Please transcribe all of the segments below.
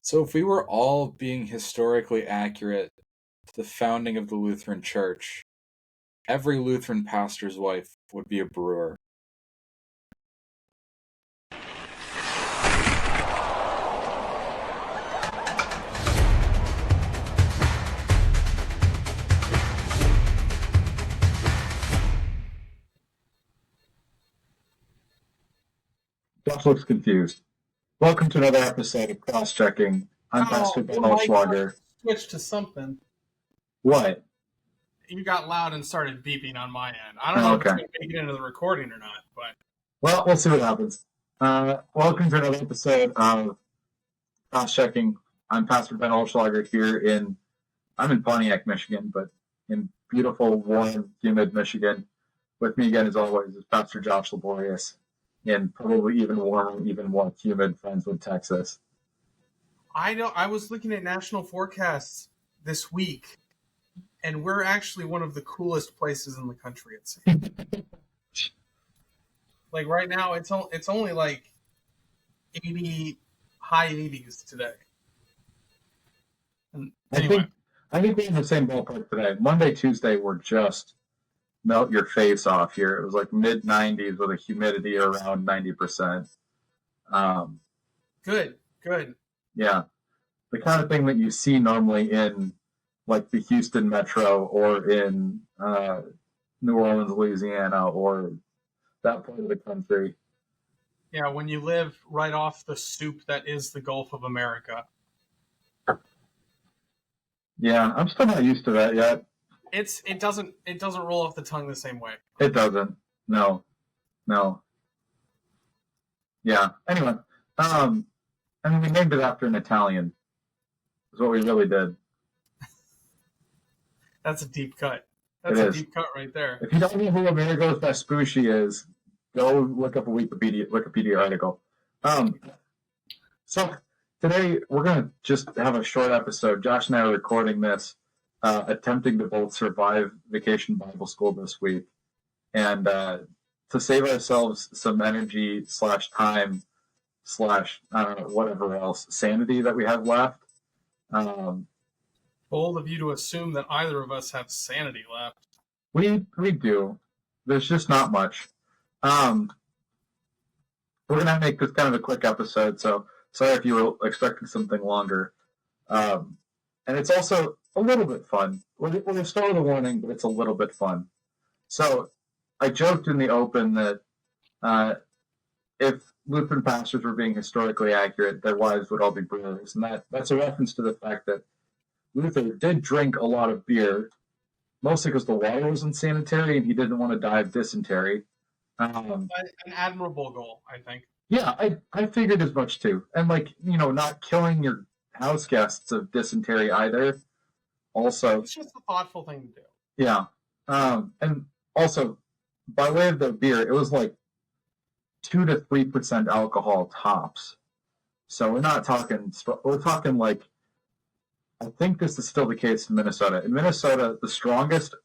So, if we were all being historically accurate to the founding of the Lutheran Church, every Lutheran pastor's wife would be a brewer. Josh looks confused. Welcome to another episode of Cross Checking. I'm Pastor Ben your mic Olschlager. switched to something. What? You got loud and started beeping on my end. I don't know if it's going to make it into the recording or not, but Well, we'll see what happens. Welcome to another episode of Cross Checking. I'm Pastor Ben Olschlager here I'm in Pontiac, Michigan, but in beautiful, warm, humid Michigan. With me again, as always, is Pastor Josh Laborious in probably even warmer, even more humid Friendswood, Texas. I know I was looking at national forecasts this week, and we're actually one of the coolest places in the country, it seems. Like right now, it's only like 80, high 80s today. And anyway, I think we're in the same ballpark today. Monday, Tuesday were just melt your face off here. It was like mid 90s with a humidity around 90%. Good. Yeah. The kind of thing that you see normally in like the Houston metro or in New Orleans, Louisiana, or that part of the country. Yeah, when you live right off the soup that is the Gulf of America. Yeah, I'm still not used to that yet. It doesn't roll off the tongue the same way. It doesn't. No. Yeah. Anyway, we named it after an Italian. Is what we really did. That's a deep cut. That's a deep cut right there. If you don't know who Amerigo Vespucci is, go look up a Wikipedia article. So today we're going to just have a short episode. Josh and I are recording this, attempting to both survive Vacation Bible School this week, and to save ourselves some energy / time / I don't know, whatever else, sanity that we have left. Bold of you to assume that either of us have sanity left. We do. There's just not much. We're going to make this kind of a quick episode, so sorry if you were expecting something longer. And it's also a little bit fun. We're going to start with a warning, but it's a little bit fun. So I joked in the open that if Lutheran pastors were being historically accurate, their wives would all be brewers. And that's a reference to the fact that Luther did drink a lot of beer, mostly because the water was unsanitary and he didn't want to die of dysentery. An admirable goal, I think. Yeah, I figured as much too. And not killing your house guests of dysentery either. Also, it's just a thoughtful thing to do. Yeah. And also, by way of the beer, it was like 2 to 3% alcohol tops. So we're talking like, I think this is still the case in Minnesota. In Minnesota, the strongest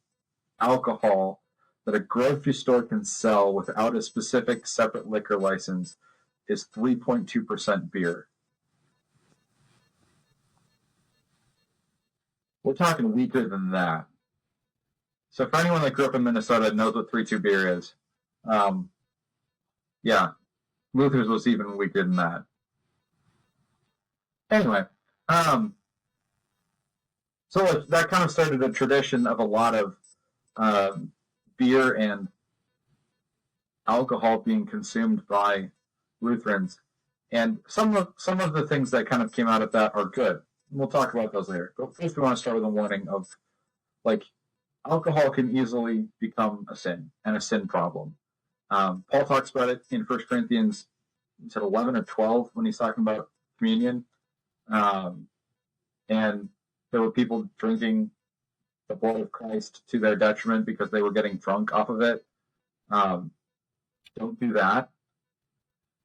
alcohol that a grocery store can sell without a specific separate liquor license is 3.2% beer. We're talking weaker than that. So for anyone that grew up in Minnesota and knows what 3.2 beer is, yeah, Luther's was even weaker than that. Anyway, so that kind of started a tradition of a lot of beer and alcohol being consumed by Lutherans, and some of the things that kind of came out of that are good. We'll talk about those later. But first, we want to start with a warning of alcohol can easily become a sin and a sin problem. Paul talks about it in 1 Corinthians 11 or 12 when he's talking about communion, and there were people drinking the blood of Christ to their detriment because they were getting drunk off of it. Don't do that.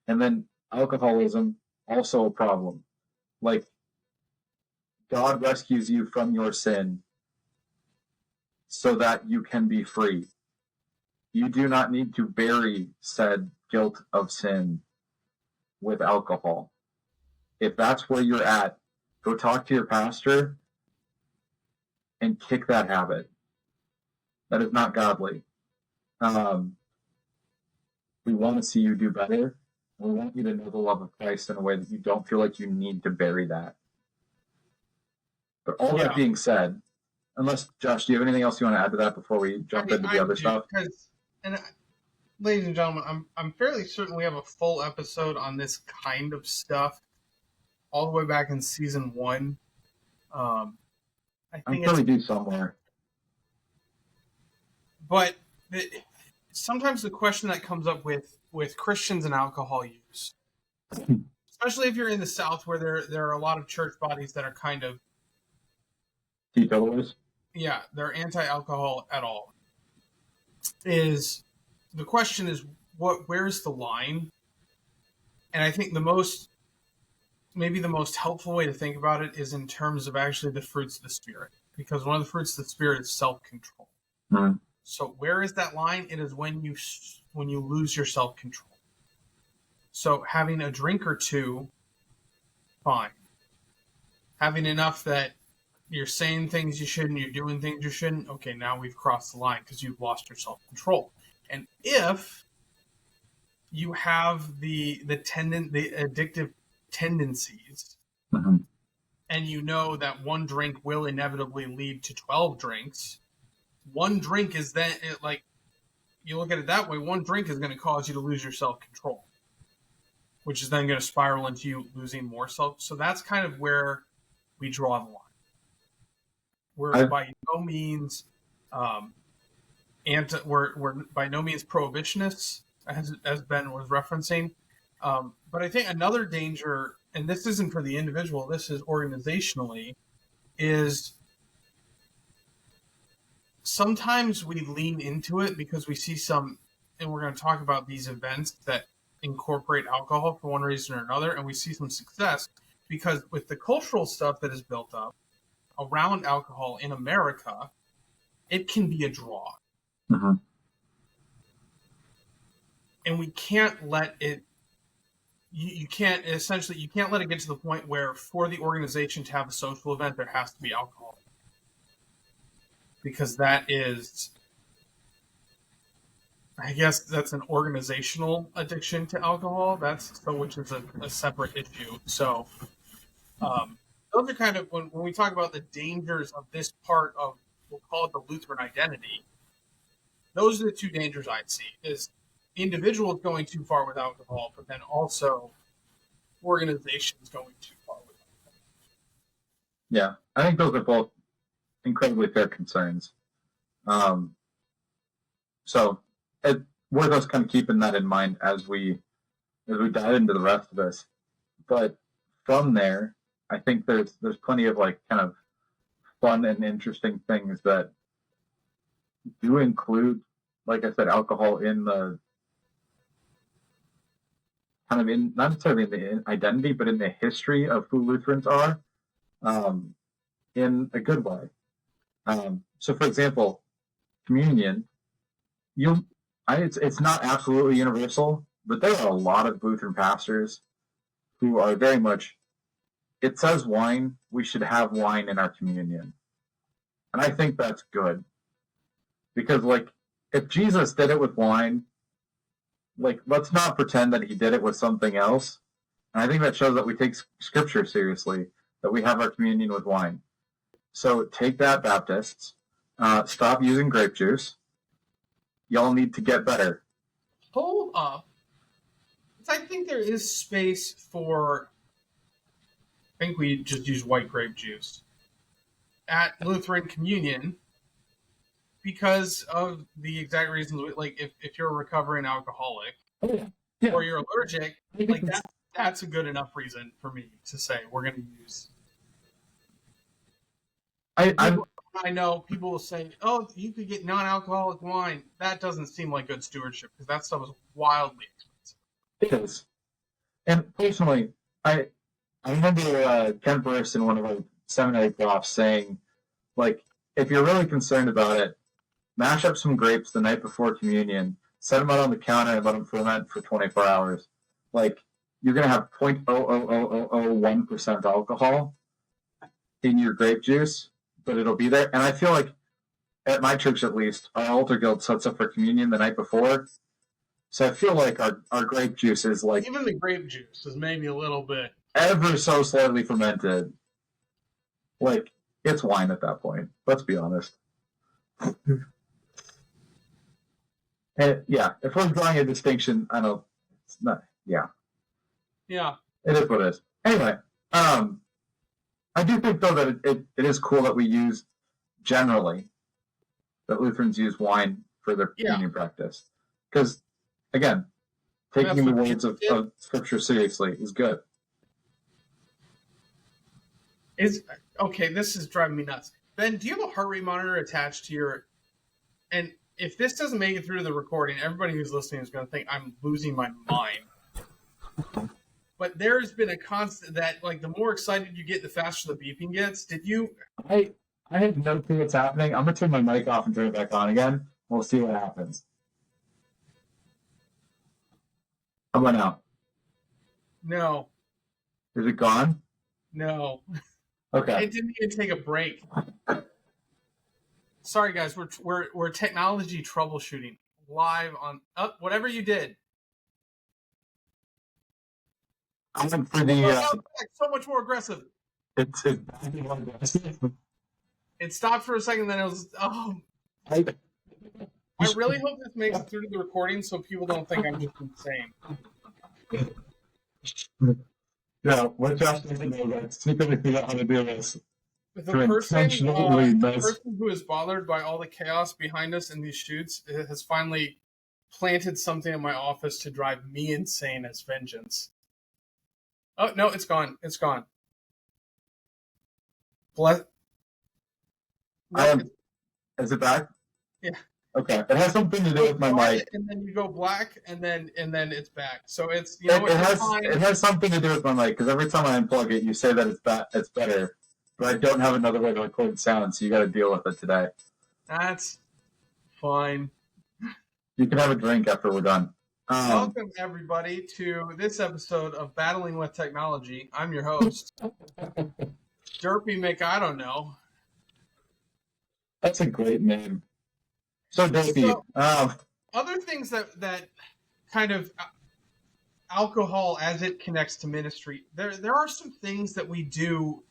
And then alcoholism, also a problem. God rescues you from your sin so that you can be free. You do not need to bury said guilt of sin with alcohol. If that's where you're at, go talk to your pastor and kick that habit. That is not godly. We want to see you do better. We want you to know the love of Christ in a way that you don't feel like you need to bury that. But all that being said, unless, Josh, do you have anything else you want to add to that before we jump into the other stuff? Ladies and gentlemen, I'm fairly certain we have a full episode on this kind of stuff all the way back in season 1. I think I'm do somewhere. But sometimes the question that comes up with Christians and alcohol use, especially if you're in the South where there are a lot of church bodies that are kind of teetotalers. Yeah, they're anti-alcohol at all. The question is where's the line? And I think the most helpful way to think about it is in terms of actually the fruits of the Spirit, because one of the fruits of the Spirit is self-control. Mm-hmm. So where is that line? It is when you lose your self-control. So having a drink or two, fine. Having enough that you're saying things you shouldn't, you're doing things you shouldn't, okay, now we've crossed the line because you've lost your self-control. And if you have the addictive tendencies, mm-hmm. and you know that one drink will inevitably lead to 12 drinks, one drink is then, you look at it that way, one drink is going to cause you to lose your self-control, which is then going to spiral into you losing more self. So that's kind of where we draw the line. We're by no means we're by no means prohibitionists, as Ben was referencing. But I think another danger, and this isn't for the individual, this is organizationally, is sometimes we lean into it because we see some, and we're going to talk about these events that incorporate alcohol for one reason or another, and we see some success because with the cultural stuff that is built up around alcohol in America, it can be a draw. Mm-hmm. And we can't let it, you can't let it get to the point where for the organization to have a social event, there has to be alcohol. Because that is, I guess that's an organizational addiction to alcohol. Which is a separate issue. So, those are kind of, when we talk about the dangers of this part of, we'll call it the Lutheran identity, those are the two dangers I'd see, is individuals going too far with alcohol, but then also organizations going too far with alcohol. Yeah, I think those are both incredibly fair concerns. So it's worth us kind of keeping that in mind as we dive into the rest of this. But from there, I think there's plenty of kind of fun and interesting things that do include, like I said, alcohol in the kind of in, not necessarily in the identity, but in the history of who Lutherans are, in a good way. So, for example, communion, it's not absolutely universal, but there are a lot of Lutheran pastors who are very much, it says wine, we should have wine in our communion. And I think that's good. Because, if Jesus did it with wine, let's not pretend that he did it with something else. And I think that shows that we take Scripture seriously, that we have our communion with wine. So take that, Baptists. Stop using grape juice. Y'all need to get better. Hold up. I think there is space for, I think we just use white grape juice at Lutheran communion because of the exact reasons, if you're a recovering alcoholic or you're allergic, that's a good enough reason for me to say we're going to use. I know people will say, oh, you could get non-alcoholic wine. That doesn't seem like good stewardship because that stuff is wildly expensive. It is. And personally, I remember Ken Burris in one of our seminary profs saying, if you're really concerned about it, mash up some grapes the night before communion, set them out on the counter and let them ferment for 24 hours. You're going to have 0.00001% alcohol, in your grape juice, but it'll be there. And I feel like at my church, at least, our altar guild sets up for communion the night before. So I feel like our grape juice is like even the grape juice is maybe a little bit ever so slightly fermented. Like, it's wine at that point. Let's be honest. And yeah, if we're drawing a distinction, I know it's not. Yeah, yeah. it is what it is. Anyway, I do think though that it is cool that we use generally that Lutherans use wine for their communion practice because again, taking the words of Scripture seriously is good. Okay, this is driving me nuts. Ben, do you have a heart rate monitor attached to your? And if this doesn't make it through the recording, everybody who's listening is going to think I'm losing my mind. But there's been a constant that, like, the more excited you get, the faster the beeping gets. Did you? I have no clue what's happening. I'm gonna turn my mic off and turn it back on again. We'll see what happens. How about now? No. Is it gone? No. Okay. It didn't even take a break. Sorry, guys. We're technology troubleshooting live on whatever you did. I'm for the. So much more aggressive. It's more aggressive. It stopped for a second, then it was. Oh. I really hope this makes it through to the recording, so people don't think I'm just insane. Yeah, what Josh doesn't know that secretly figure out how to do this. The person who is bothered by all the chaos behind us in these shoots has finally planted something in my office to drive me insane as vengeance. Oh, no, it's gone. It's gone. Is it back? Yeah. Okay. It has something to do with my mic. And then you go black, and then it's back. So it's it has something to do with my mic because every time I unplug it, you say that it's better, but I don't have another way to record sound, so you got to deal with it today. That's fine. You can have a drink after we're done. Welcome everybody to this episode of Battling with Technology. I'm your host, Derpy Mick. I don't know. That's a great name. So Derpy. Other things that kind of alcohol as it connects to ministry. There are some things that we do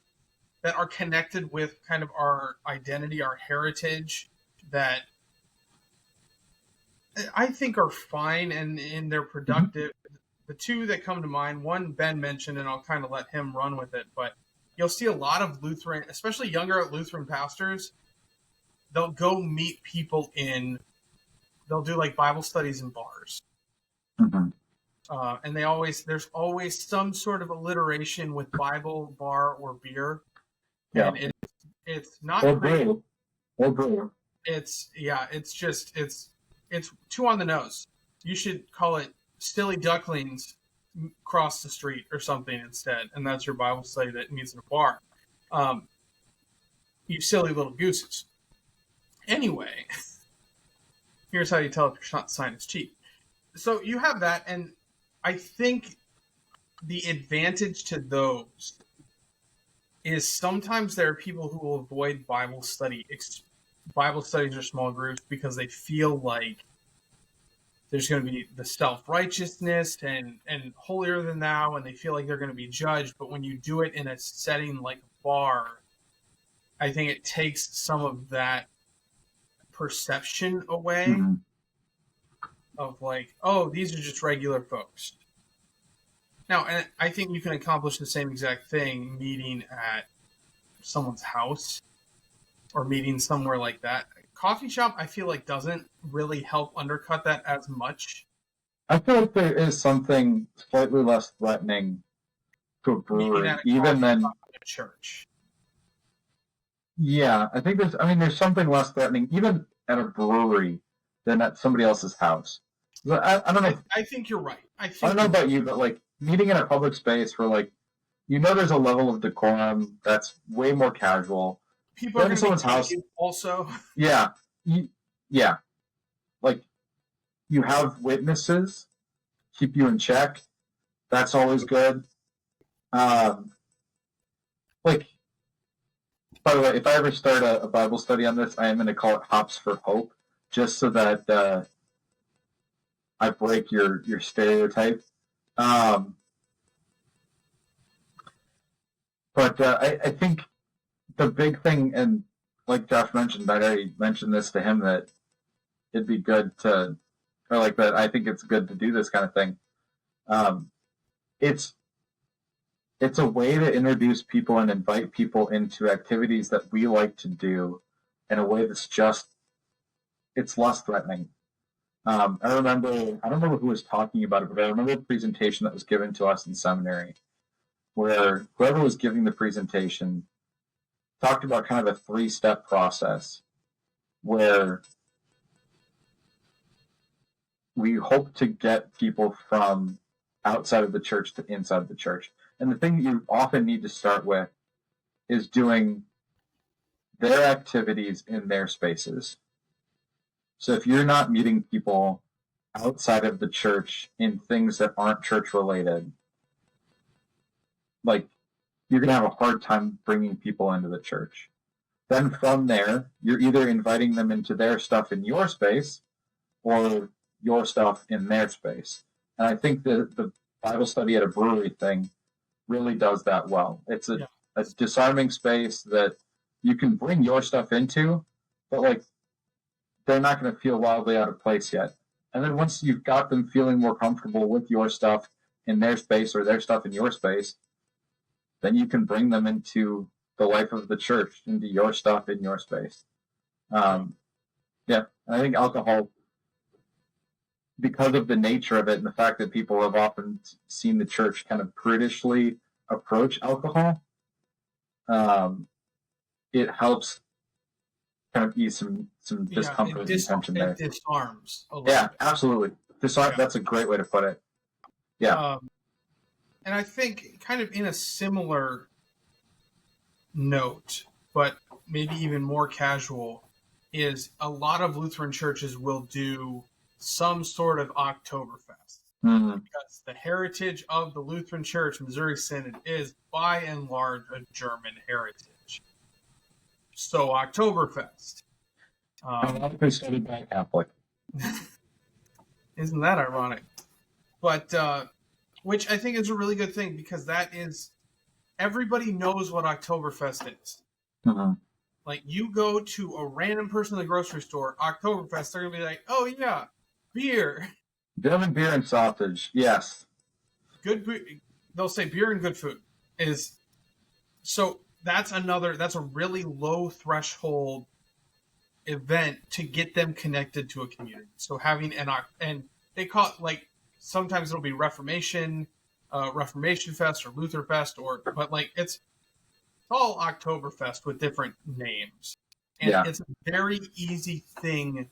that are connected with kind of our identity, our heritage, that I think are fine and they're productive. Mm-hmm. The two that come to mind, one Ben mentioned, and I'll kind of let him run with it, but you'll see a lot of Lutheran, especially younger Lutheran pastors, they'll go meet people they'll do like Bible studies in bars. Mm-hmm. And there's always some sort of alliteration with Bible, bar, or beer. Yeah. And it's not or brew. Or brew. It's too on the nose. You should call it Stilly Ducklings Cross the Street or something instead. And that's your Bible study that meets in a bar. You silly little gooses. Anyway, here's how you tell if your sign is cheap. So you have that, and I think the advantage to those is sometimes there are people who will avoid Bible studies or small groups because they feel like there's going to be the self-righteousness and holier than thou, and they feel like they're going to be judged. But when you do it in a setting like a bar, I think it takes some of that perception away. Mm-hmm. Of like, oh, these are just regular folks. Now, and I think you can accomplish the same exact thing meeting at someone's house or meeting somewhere like that. Coffee shop, I feel like, doesn't really help undercut that as much. I feel like there is something slightly less threatening to a brewery, even than a church. Yeah, I think there's something less threatening, even at a brewery, than at somebody else's house. I don't know. I think you're right. I don't know about you, but like meeting in a public space where like there's a level of decorum that's way more casual. People are in someone's house also. Yeah, yeah. Like you have witnesses keep you in check. That's always good. Like By the way, if I ever start a Bible study on this, I am going to call it Hops for Hope, just so that I break your stereotype. But I think the big thing, and like Josh mentioned, I already mentioned this to him, that it'd be good to, or like that I think it's good to do this kind of thing. It's a way to introduce people and invite people into activities that we like to do in a way that's just, it's less threatening. I don't remember who was talking about it, but I remember a presentation that was given to us in seminary where whoever was giving the presentation talked about kind of a 3-step process where we hope to get people from outside of the church to inside the church. And the thing that you often need to start with is doing their activities in their spaces. So if you're not meeting people outside of the church in things that aren't church related, like, you're going to have a hard time bringing people into the church. Then from there, you're either inviting them into their stuff in your space or your stuff in their space. And I think the Bible study at a brewery thing really does that well. It's a disarming space that you can bring your stuff into, but like, they're not going to feel wildly out of place yet. And then once you've got them feeling more comfortable with your stuff in their space or their stuff in your space, then you can bring them into the life of the church, into your stuff in your space. I think alcohol, because of the nature of it and the fact that people have often seen the church kind of prudishly approach alcohol, it helps kind of ease some discomfort and tension there. It disarms a little bit. Absolutely. That's a great way to put it. Yeah. And I think kind of in a similar note, but maybe even more casual, is a lot of Lutheran churches will do some sort of Oktoberfest. Mm-hmm. Because the heritage of the Lutheran Church, Missouri Synod, is by and large a German heritage. So Oktoberfest. Ironically studied by a Catholic. Isn't that ironic? But which I think is a really good thing, because that is, everybody knows what Oktoberfest is. Mm-hmm. Like, you go to a random person in the grocery store, Oktoberfest, they're going to be like, oh yeah, beer. German beer and sausage, yes. They'll say beer and good food is, so that's a really low threshold event to get them connected to a community. So having and they call it, like, sometimes it'll be Reformation Fest or Luther Fest, but like it's all Oktoberfest with different names. And it's a very easy thing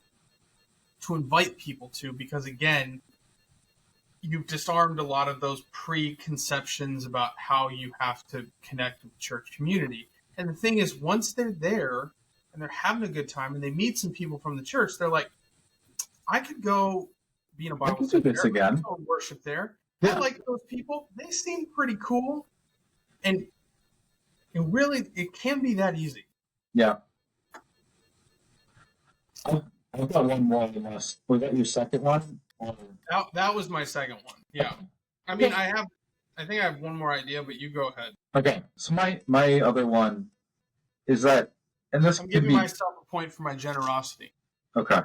to invite people to, because again, you've disarmed a lot of those preconceptions about how you have to connect with the church community. And the thing is, once they're there and they're having a good time and they meet some people from the church, they're like, I could go be in a Bible study there, I could go worship there. I like those people. They seem pretty cool. And it can be that easy. Yeah. I've got one more on the list. Was that your second one? That was my second one. Yeah. I mean, I think I have one more idea, but you go ahead. Okay. So my other one is that, and this I'm giving myself a point for my generosity. Okay.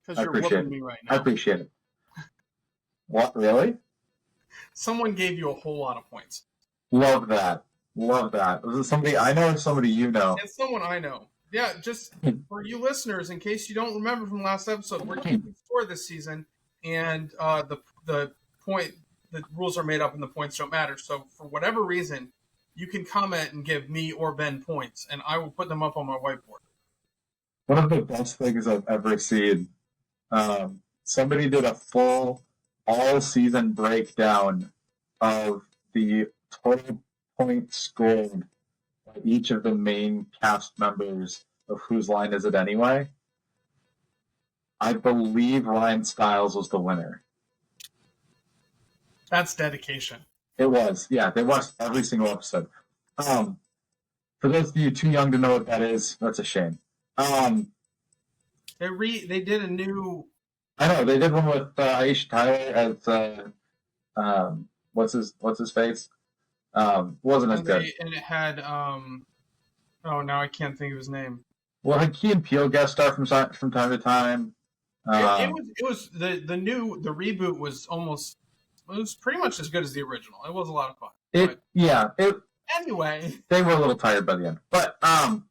Because you're whooping me right now. I appreciate it. What, really? Someone gave you a whole lot of points. Love that. Was it somebody I know or somebody you know? It's someone I know. Yeah, just for you listeners, in case you don't remember from last episode, we're keeping score this season, and the rules are made up and the points don't matter. So for whatever reason, you can comment and give me or Ben points, and I will put them up on my whiteboard. One of the best things I've ever seen, somebody did a full all-season breakdown of the total points scored by each of the main cast members of Whose Line Is It Anyway? I believe Ryan Stiles was the winner. That's dedication. It was, yeah. They watched every single episode. The For those of you too young to know what that is, that's a shame. They did a new. I know they did one with Aisha Tyler as what's his face? Wasn't as good. And it had oh, now I can't think of his name. Well, had Key and Peele guest star from time to time. It was the reboot was pretty much as good as the original. It was a lot of fun. Anyway, they were a little tired by the end, but where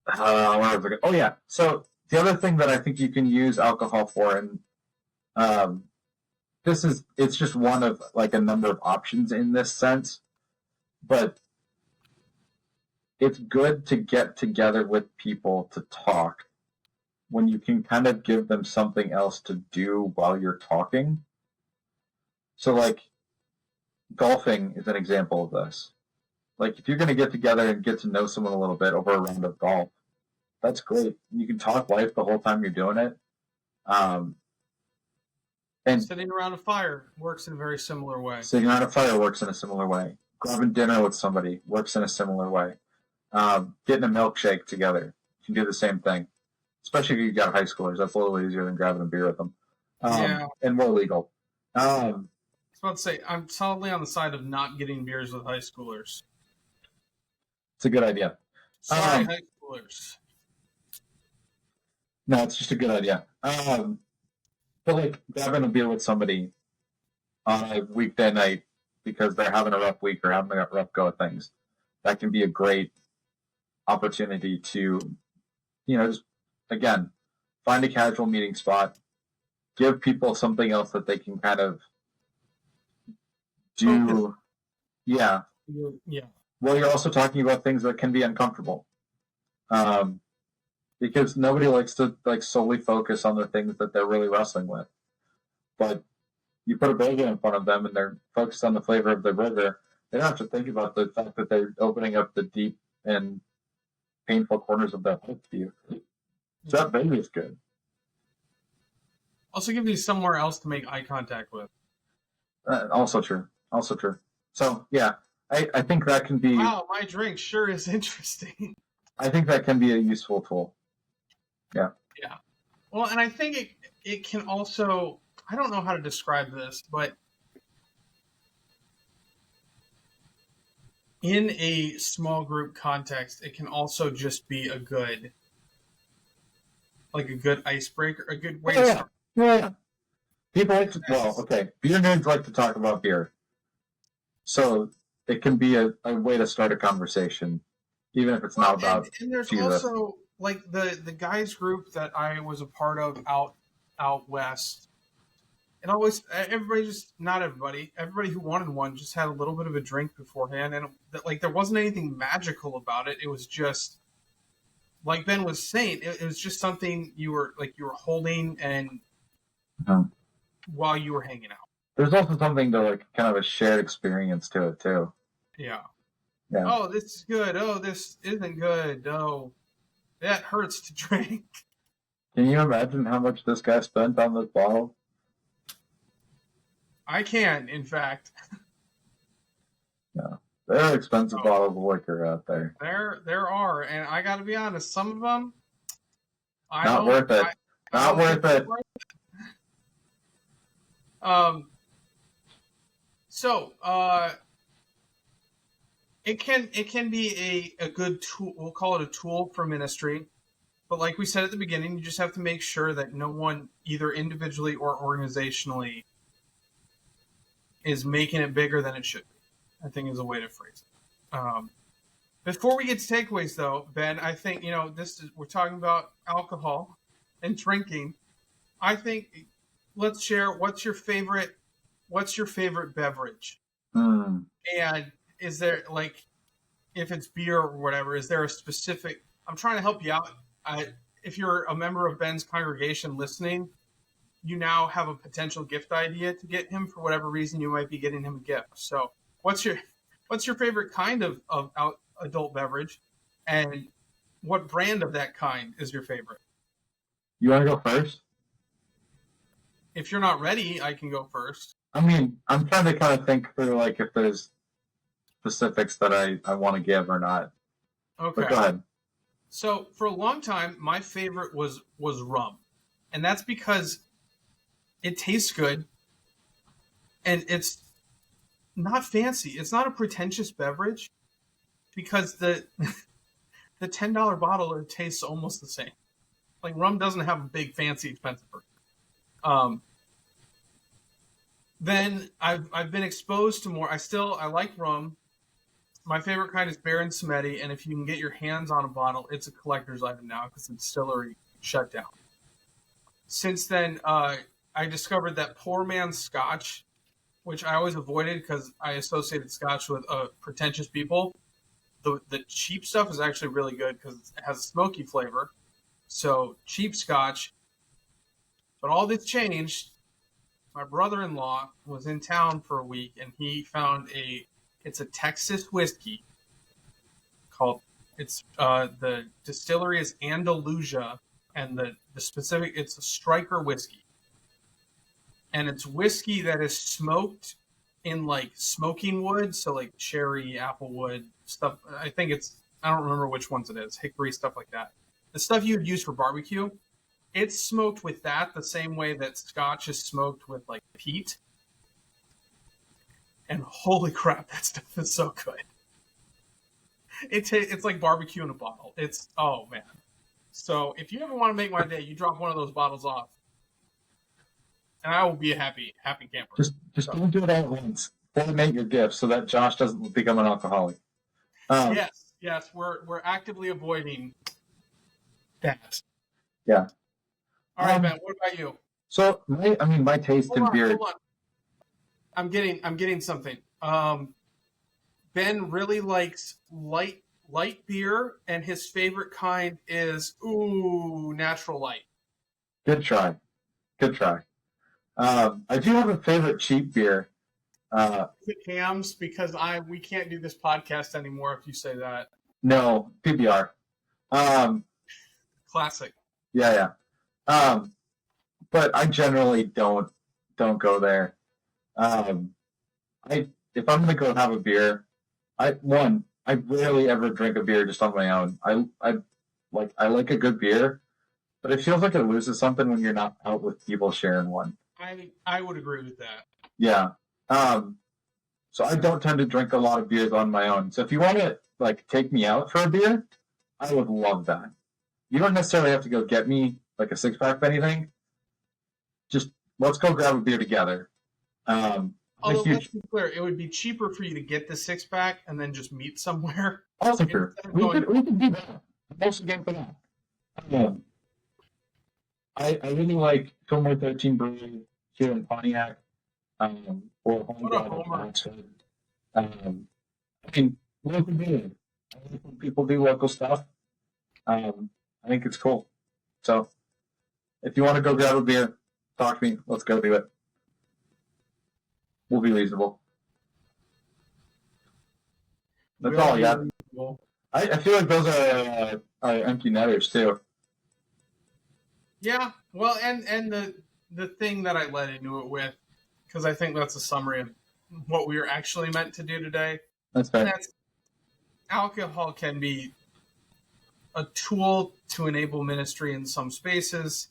was I going? Oh yeah. So the other thing that I think you can use alcohol for, and it's just one of like a number of options in this sense, but it's good to get together with people to talk when you can kind of give them something else to do while you're talking. So like golfing is an example of this. Like if you're going to get together and get to know someone a little bit over a round of golf, that's great. You can talk life the whole time you're doing it. And sitting around a fire works in a very similar way. Sitting around a fire works in a similar way. Grabbing dinner with somebody works in a similar way. Getting a milkshake together, you can do the same thing. Especially if you've got high schoolers. That's a little easier than grabbing a beer with them. And more legal. I was about to say, I'm solidly on the side of not getting beers with high schoolers. It's a good idea. Sorry, high schoolers. No, it's just a good idea. But like grabbing a beer with somebody on a weekday night because they're having a rough week or having a rough go at things, that can be a great opportunity to, just again, find a casual meeting spot, give people something else that they can kind of do. Focus. Yeah. Yeah. Well, you're also talking about things that can be uncomfortable. Because nobody likes to like solely focus on the things that they're really wrestling with. But you put a burger in front of them and they're focused on the flavor of the burger, they don't have to think about the fact that they're opening up the deep and painful corners of their heart to you. So that burger is good. Also give you somewhere else to make eye contact with. Also true. So, yeah, I think that can be... Wow, my drink sure is interesting. I think that can be a useful tool. Yeah. Yeah. Well, and I think it can also... I don't know how to describe this, but in a small group context, it can also just be a good icebreaker, a good way to start. Yeah. People like to... Well, okay. Beer nerds like to talk about beer. So it can be a way to start a conversation, even if it's not about and there's Jesus. Also like the guys group that I was a part of out west, and always everybody who wanted one just had a little bit of a drink beforehand, and there wasn't anything magical about it. It was just like Ben was saying, it was just something you were holding and while you were hanging out. There's also something to like kind of a shared experience to it too. Yeah. Yeah. Oh, this is good. Oh, this isn't good. Oh, that hurts to drink. Can you imagine how much this guy spent on this bottle? I can, in fact. Yeah. There are expensive bottles of liquor out there. There are, and I got to be honest, some of them... Not worth it. Not worth it. It can be a good tool. We'll call it a tool for ministry. But like we said at the beginning, you just have to make sure that no one, either individually or organizationally, is making it bigger than it should be, I think is a way to phrase it. Before we get to takeaways, though, Ben, I think, we're talking about alcohol and drinking. I think let's share what's your favorite beverage? And is there, if it's beer or whatever, is there a specific... I'm trying to help you out. If you're a member of Ben's congregation listening, you now have a potential gift idea to get him for whatever reason you might be getting him a gift. So what's your favorite kind of adult beverage, and what brand of that kind is your favorite? You want to go first? If you're not ready, I can go first. I mean, I'm trying to kind of think through if there's specifics that I want to give or not. Okay. But go ahead. So for a long time, my favorite was rum, and that's because it tastes good, and it's not fancy. It's not a pretentious beverage, because the the $10 bottle, it tastes almost the same. Like, rum doesn't have a big, fancy, expensive version. Then I've been exposed to more. I like rum. My favorite kind is Baron Samedi, and if you can get your hands on a bottle, it's a collector's item now because the distillery shut down. Since then, I discovered that poor man's Scotch, which I always avoided because I associated Scotch with pretentious people. The cheap stuff is actually really good because it has a smoky flavor. So cheap Scotch. But all this changed. My brother-in-law was in town for a week, and he found it's a Texas whiskey called, the distillery is Andalusia, and the specific, it's a Striker whiskey. And it's whiskey that is smoked in like smoking wood, so like cherry, apple wood stuff. I don't remember which ones it is, hickory, stuff like that. The stuff you would use for barbecue, it's smoked with that the same way that Scotch is smoked with like peat. And holy crap, that stuff is so good. It's like barbecue in a bottle. Oh man. So if you ever want to make my day, you drop one of those bottles off, and I will be a happy camper. Just don't do it all at once. Coordinate your gifts so that Josh doesn't become an alcoholic. Yes, we're actively avoiding that. Yeah. All right, Ben. What about you? So my taste in beer. Hold on. I'm getting something. Ben really likes light beer, and his favorite kind is natural light. Good try. I do have a favorite cheap beer. Hams, because we can't do this podcast anymore if you say that. No, PBR. Classic. Yeah. But I generally don't go there. If I'm gonna go have a beer, I rarely ever drink a beer just on my own. I like a good beer, but it feels like it loses something when you're not out with people sharing one. I would agree with that. Yeah. So I don't tend to drink a lot of beers on my own. So if you want to like take me out for a beer, I would love that. You don't necessarily have to go get me like a 6-pack of anything. Just let's go grab a beer together. Although, let's be clear, it would be cheaper for you to get the 6-pack and then just meet somewhere. Also true. We could do that. I'm also game for that. I really like Fillmore 13 Brewery here in Pontiac, or Home. Local beer. I like when people do local stuff. I think it's cool. So, if you want to go grab a beer, talk to me. Let's go do it. We'll be reasonable. That's all I got. I feel like those are empty netters too. Yeah, well, and the thing that I led into it with, because I think that's a summary of what we were actually meant to do today. That's fair. Alcohol can be a tool to enable ministry in some spaces.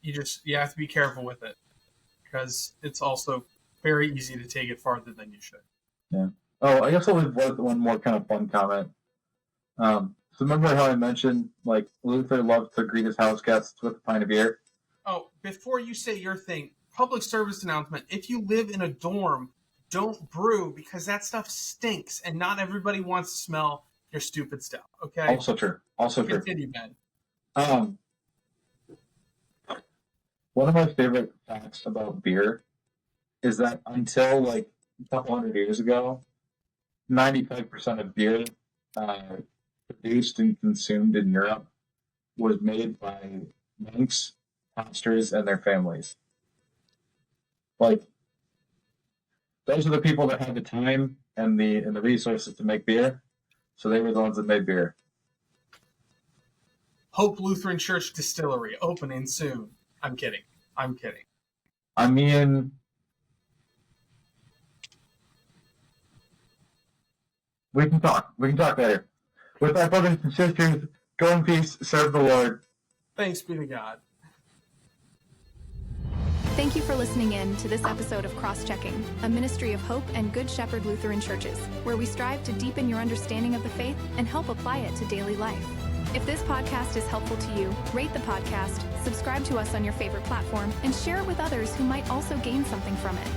You have to be careful with it, because it's also very easy to take it farther than you should. Yeah. Oh, I guess I'll leave one more kind of fun comment. So remember how I mentioned, like, Luther loved to greet his house guests with a pint of beer? Oh, before you say your thing, public service announcement. If you live in a dorm, don't brew, because that stuff stinks, and not everybody wants to smell your stupid stuff, okay? Also true. Continue, Ben. One of my favorite facts about beer is that until, like, a couple hundred years ago, 95% of beer produced and consumed in Europe was made by monks, pastors, and their families. Like, those are the people that had the time and the resources to make beer, so they were the ones that made beer. Hope Lutheran Church Distillery opening soon. I'm kidding. I mean, We can talk. We can talk later. With that, brothers and sisters, go in peace, serve the Lord. Thanks be to God. Thank you for listening in to this episode of Cross-Checking, a ministry of Hope and Good Shepherd Lutheran Churches, where we strive to deepen your understanding of the faith and help apply it to daily life. If this podcast is helpful to you, rate the podcast, subscribe to us on your favorite platform, and share it with others who might also gain something from it.